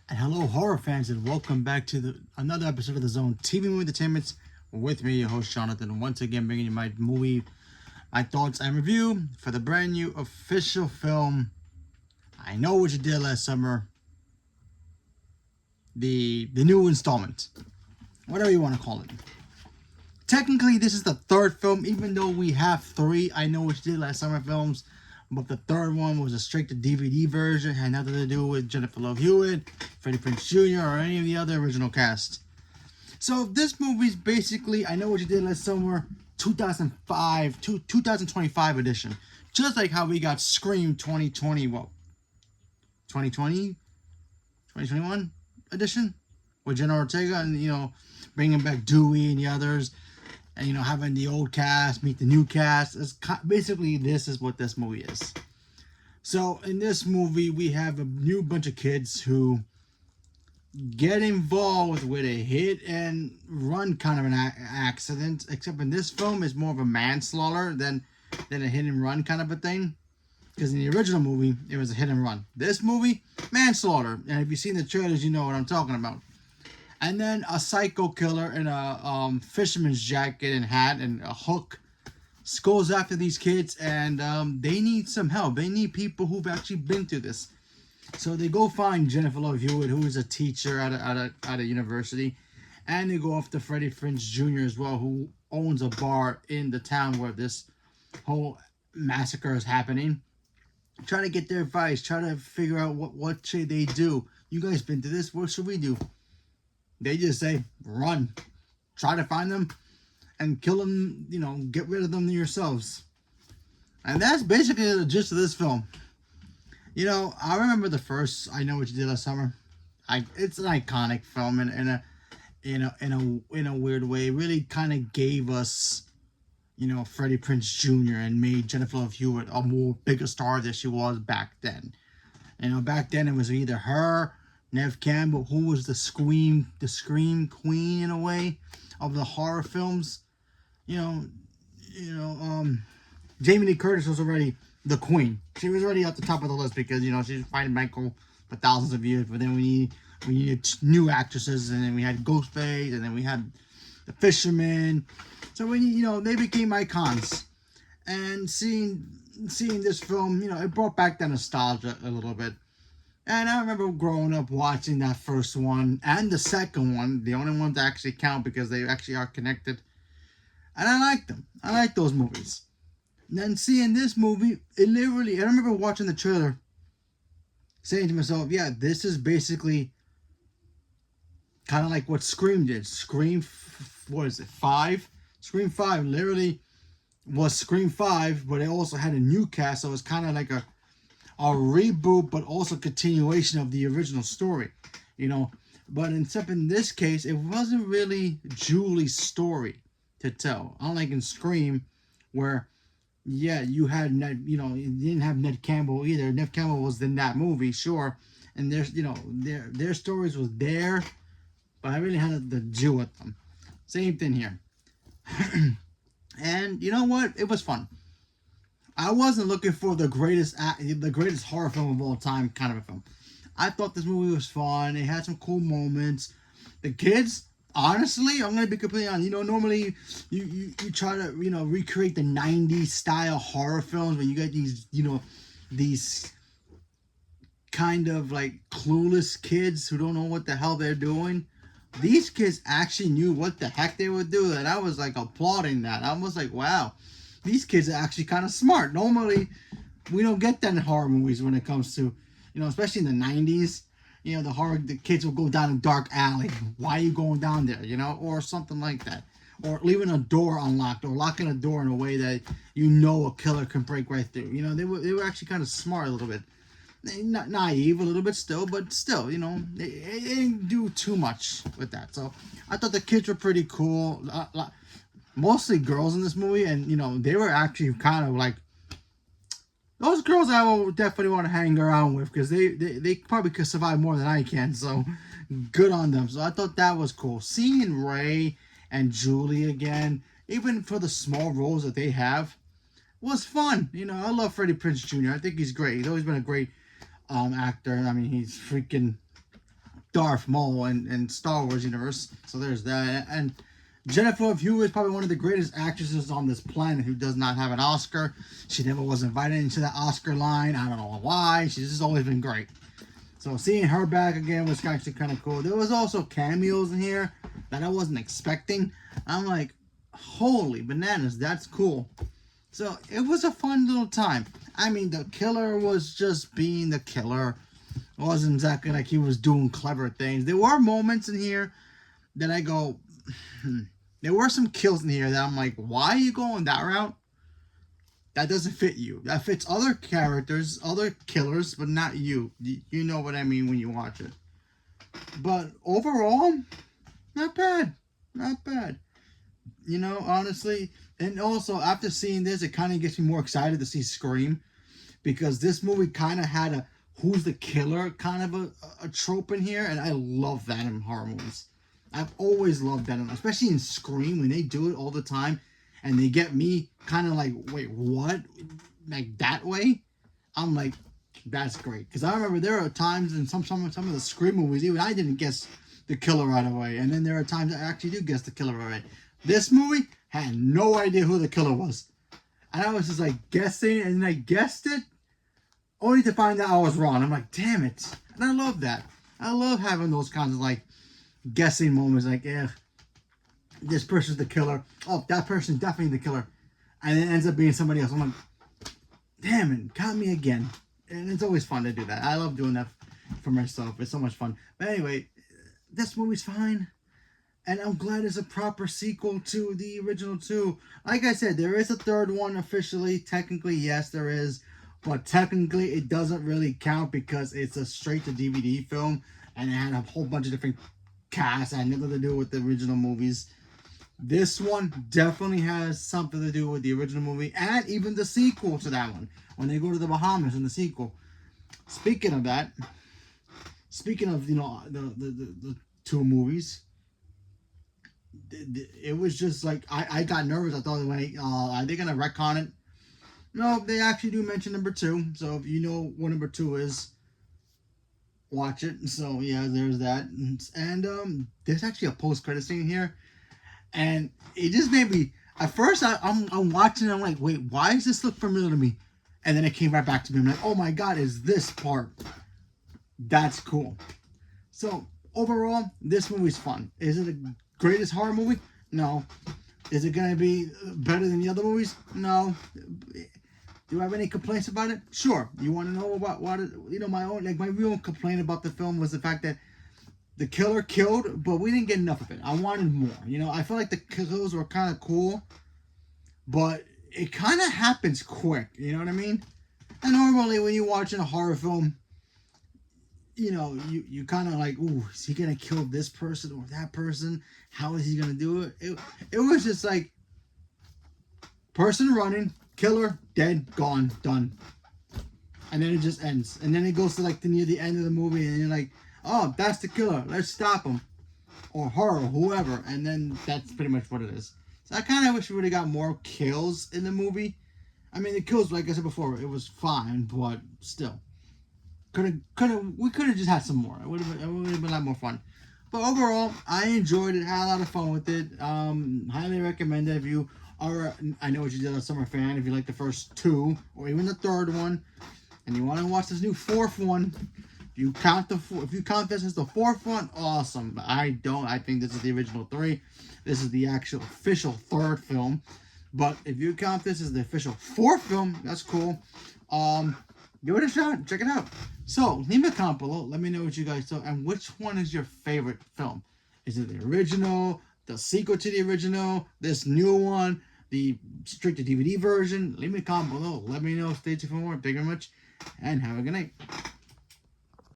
And hello, horror fans, and welcome back to another episode of the Zone TV Movie Entertainment with me, your host Jonathan. Once again, bringing you my thoughts and review for the brand new official film. I Know What You Did Last Summer, the new installment, whatever you want to call it. Technically, this is the third film, even though we have three I Know What You Did Last Summer films. But the third one was a straight to DVD version, had nothing to do with Jennifer Love Hewitt, Freddie Prinze Jr., or any of the other original cast. So this movie's basically I Know What You Did Last Summer 2025 edition. Just like how we got Scream 2020, 2020? 2021 edition? With Jenna Ortega and, bringing back Dewey and the others. And, having the old cast meet the new cast. Basically, this is what this movie is. So, in this movie, we have a new bunch of kids who get involved with a hit and run kind of an accident. Except in this film, it's more of a manslaughter than a hit and run kind of a thing. Because in the original movie, it was a hit and run. This movie, manslaughter. And if you've seen the trailers, you know what I'm talking about. And then a psycho killer in a fisherman's jacket and hat and a hook goes after these kids, and they need some help. They need people who've actually been through this. So they go find Jennifer Love Hewitt, who is a teacher at a university, and they go after Freddie Prinze Jr. as well, who owns a bar in the town where this whole massacre is happening. Try to get their advice. Try to figure out what should they do. You guys been through this. What should we do? They just say, run. Try to find them and kill them, get rid of them yourselves. And that's basically the gist of this film. I remember the first I Know What You Did Last Summer. It's an iconic film in a weird way. It really kind of gave us, Freddie Prinze Jr. and made Jennifer Love Hewitt a more bigger star than she was back then. Back then it was either her, Neve Campbell, who was the scream queen in a way of the horror films. Jamie Lee Curtis was already the queen. She was already at the top of the list because she's fighting Michael for thousands of years. But then we needed new actresses, and then we had Ghostface, and then we had the Fisherman. So they became icons. And seeing this film, it brought back that nostalgia a little bit. And I remember growing up watching that first one and the second one, the only ones that actually count because they actually are connected. And I liked them. I like those movies. And then seeing this movie, I remember watching the trailer, saying to myself, yeah, this is basically kind of like what Scream did. Scream 5? Scream 5 literally was Scream 5, but it also had a new cast, so it was kind of like a reboot, but also continuation of the original story, But except in this case, it wasn't really Julie's story to tell. Unlike in Scream, where, you had you didn't have Neve Campbell either. Neve Campbell was in that movie, sure, and their stories was there, but I really had to deal with them. Same thing here. And you know what? It was fun. I wasn't looking for the greatest horror film of all time kind of a film. I thought this movie was fun. It had some cool moments. The kids, honestly, I'm gonna be completely honest. Normally you try to recreate the '90s style horror films when you get these kind of like clueless kids who don't know what the hell they're doing. These kids actually knew what the heck they were doing, and I was like applauding that. I was like, wow. These kids are actually kind of smart. Normally, we don't get that in horror movies when it comes to, especially in the 90s. The kids will go down a dark alley. Why are you going down there? Or something like that. Or leaving a door unlocked or locking a door in a way that a killer can break right through. They were actually kind of smart a little bit. Not naive a little bit still, but still, they didn't do too much with that. So I thought the kids were pretty cool. Mostly girls in this movie, and they were actually kind of like those girls I will definitely want to hang around with because they probably could survive more than I can. So good on them. So I thought that was cool. Seeing Ray and Julie again, even for the small roles that they have, was fun. I love Freddie Prinze Jr. I think he's great. He's always been a great actor. I mean, he's freaking Darth Maul in Star Wars universe. So there's that. And Jennifer Love Hewitt is probably one of the greatest actresses on this planet who does not have an Oscar. She never was invited into that Oscar line. I don't know why. She's just always been great. So seeing her back again was actually kind of cool. There was also cameos in here that I wasn't expecting. I'm like, holy bananas, that's cool. So it was a fun little time. I mean, the killer was just being the killer. It wasn't exactly like he was doing clever things. There were moments in here that I go, there were some kills in here that I'm like, why are you going that route? That doesn't fit you. That fits other characters, other killers, but not you. You know what I mean when you watch it. But overall, not bad. Not bad. You know, honestly. And also, after seeing this, it kind of gets me more excited to see Scream. Because this movie kind of had a who's the killer kind of a trope in here. And I love that in horror movies. I've always loved that, especially in Scream, when they do it all the time. And they get me kind of like, wait, what? Like that way? I'm like, that's great. Because I remember there are times in some of the Scream movies, even I didn't guess the killer right away. And then there are times I actually do guess the killer right away. This movie had no idea who the killer was. And I was just like guessing, and I guessed it, only to find out I was wrong. I'm like, damn it. And I love that. I love having those kinds of like guessing moments, like, this person's the killer. Oh, that person's definitely the killer. And it ends up being somebody else. I'm like, damn it, got me again. And it's always fun to do that. I love doing that for myself. It's so much fun. But anyway, this movie's fine. And I'm glad it's a proper sequel to the original two. Like I said, there is a third one officially. Technically, yes, there is. But technically, it doesn't really count because it's a straight-to-DVD film. And it had a whole bunch of different casts. It had nothing to do with the original movies. This one definitely has something to do with the original movie and even the sequel to that one, when they go to the Bahamas in the sequel. Speaking of that, speaking of, you know, the two movies, it was just like, I got nervous. I thought, are they going to retcon it? No, they actually do mention number 2. So if you know what number 2 is, watch it. So yeah, there's that. And there's actually a post-credit scene here. And it just made me, at first I'm watching, I'm like, wait, why does this look familiar to me? And then it came right back to me. I'm like, oh my God, is this part? That's cool. So overall, this movie's fun. Is it the greatest horror movie? No. Is it going to be better than the other movies? No. Do I have any complaints about it? Sure. You want to know about what, you know, my real complaint about the film was the fact that the killer killed, but we didn't get enough of it. I wanted more. You know, I felt like the kills were kind of cool, but it kind of happens quick. You know what I mean? And normally when you're watching a horror film, you know, you kind of like, ooh, is he going to kill this person or that person? How is he going to do it? It was just like, person running, killer, dead, gone, done. And then it just ends. And then it goes to like near the end of the movie, and you're like, oh, that's the killer. Let's stop him. Or her, or whoever. And then that's pretty much what it is. So I kind of wish we would have got more kills in the movie. I mean, the kills, like I said before, it was fine, but still. We could have just had some more. It would have been a lot more fun. But overall, I enjoyed it. Had a lot of fun with it. Highly recommend it if you are, I know what you did, a summer fan. If you like the first 2, or even the third one, and you want to watch this new 4th one, if you count this as the 4th one, awesome. But I don't. I think this is the original 3. This is the actual official 3rd film. But if you count this as the official 4th film, that's cool. Give it a shot. Check it out. So leave a comment below. Let me know what you guys thought, and which one is your favorite film. Is it the original, the sequel to the original, this new one, the straight-to-DVD version? Leave me a comment below. Let me know. Stay tuned for more. Thank you very much, and have a good night.